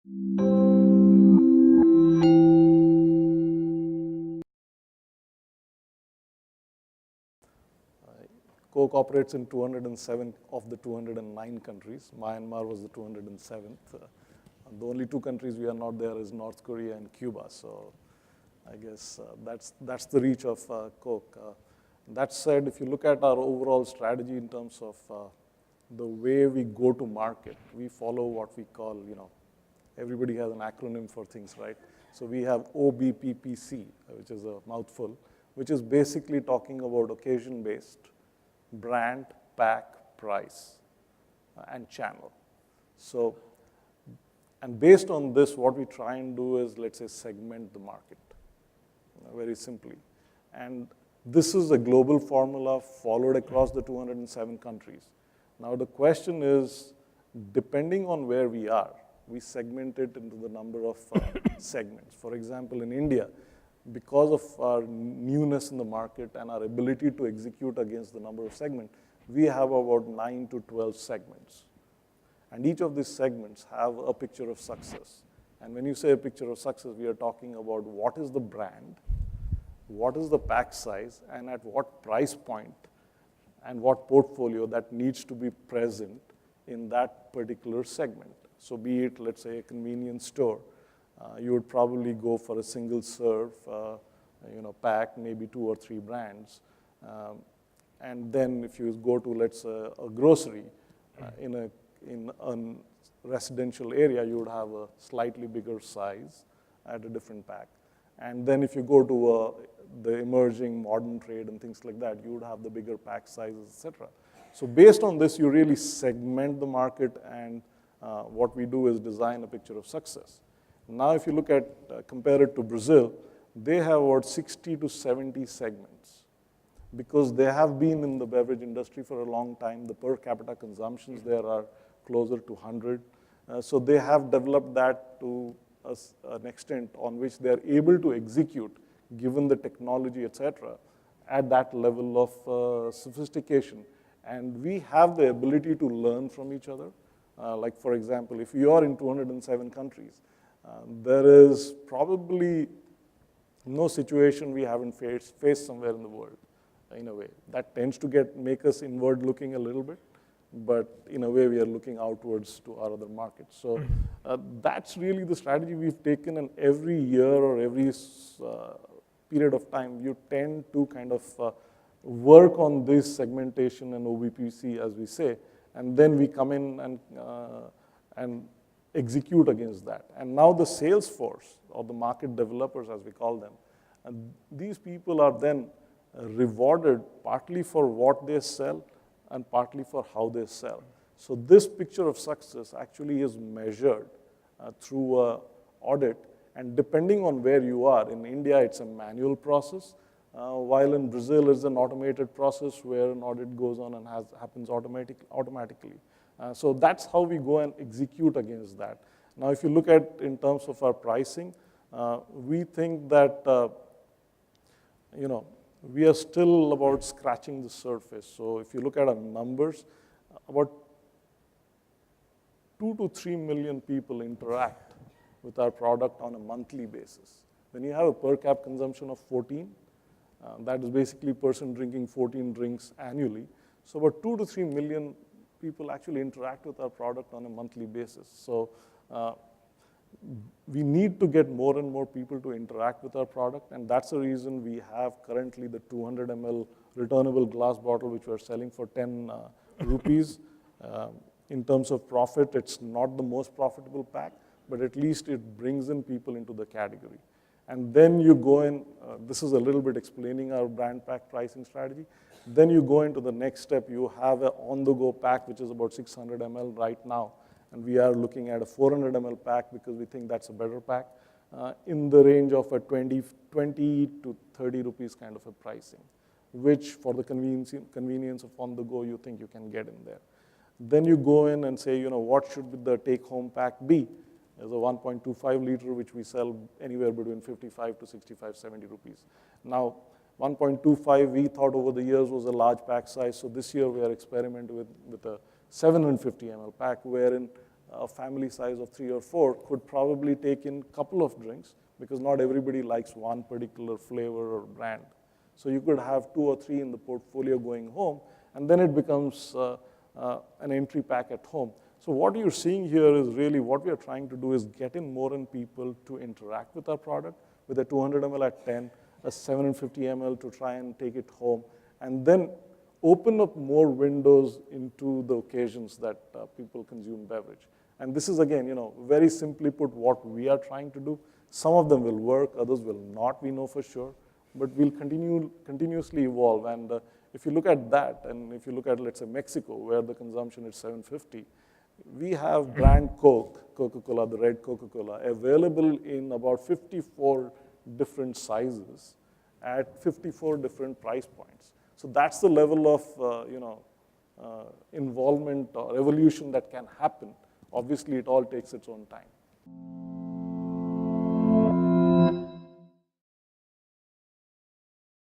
Coke operates in 207 of the 209 countries. Myanmar was the 207th. The only two countries we are not there is North Korea and Cuba. So I guess that's the reach of Coke. That said, if you look at our overall strategy in terms of the way we go to market, we follow what we call, everybody has an acronym for things, right? So we have OBBPPC, which is a mouthful, which is basically talking about occasion-based, brand, pack, price, and channel. So, and based on this, what we try and do is, let's say, segment the market, very simply. And this is a global formula followed across the 207 countries. Now the question is, depending on where we are, we segment it into the number of segments. For example, in India, because of our newness in the market and our ability to execute against the number of segments, we have about 9 to 12 segments. And each of these segments have a picture of success. And when you say a picture of success, we are talking about what is the brand, what is the pack size, and at what price point, and what portfolio that needs to be present in that particular segment. So be it, let's say, a convenience store, you would probably go for a single serve, pack, maybe 2 or 3 brands. And then if you go to, let's say, a grocery in a residential area, you would have a slightly bigger size at a different pack. And then if you go to the emerging modern trade and things like that, you would have the bigger pack sizes, et cetera. So based on this, you really segment the market, and what we do is design a picture of success. Now, if you look at, compare it to Brazil, they have about 60 to 70 segments. Because they have been in the beverage industry for a long time, the per capita consumptions there are closer to 100. So they have developed that to an extent on which they are able to execute, given the technology, et cetera, at that level of sophistication. And we have the ability to learn from each other. Like, for example, if you are in 207 countries, there is probably no situation we haven't faced somewhere in the world, in a way. That tends to make us inward looking a little bit, but in a way we are looking outwards to our other markets. So that's really the strategy we've taken, and every year or every period of time, you tend to kind of work on this segmentation and OBBPC, as we say, and then we come in and execute against that. And now the sales force, or the market developers, as we call them, these people are then rewarded partly for what they sell and partly for how they sell. So this picture of success actually is measured through an audit, and depending on where you are, in India it's a manual process, while in Brazil it's an automated process where an audit goes on and happens automatically. So that's how we go and execute against that. Now, if you look at in terms of our pricing, we think that we are still about scratching the surface. So if you look at our numbers, about 2 to 3 million people interact with our product on a monthly basis. When you have a per cap consumption of 14, that is basically a person drinking 14 drinks annually. So about 2 to 3 million people actually interact with our product on a monthly basis. So we need to get more and more people to interact with our product, and that's the reason we have currently the 200 ml returnable glass bottle, which we're selling for 10 rupees. In terms of profit, it's not the most profitable pack, but at least it brings in people into the category. And then you go in, this is a little bit explaining our brand pack pricing strategy. Then you go into the next step. You have an on-the-go pack, which is about 600 ml right now. And we are looking at a 400 ml pack because we think that's a better pack in the range of a 20 to 30 rupees kind of a pricing, which for the convenience of on-the-go, you think you can get in there. Then you go in and say, what should the take-home pack be? There's a 1.25 liter, which we sell anywhere between 55 to 65, 70 rupees. Now, 1.25, we thought over the years was a large pack size, so this year we are experimenting with a 750 ml pack, wherein a family size of 3 or 4 could probably take in a couple of drinks because not everybody likes one particular flavor or brand. So you could have 2 or 3 in the portfolio going home, and then it becomes an entry pack at home. So what you're seeing here is really what we are trying to do is get in more and people to interact with our product with a 200 ml at 10, a 750 ml to try and take it home, and then open up more windows into the occasions that people consume beverage. And this is, again, very simply put, what we are trying to do. Some of them will work, others will not, we know for sure, but we'll continuously evolve. And if you look at that, and if you look at, let's say, Mexico, where the consumption is 750, we have brand Coke, Coca-Cola, the red Coca-Cola, available in about 54 different sizes at 54 different price points. So that's the level of involvement or evolution that can happen. Obviously, it all takes its own time.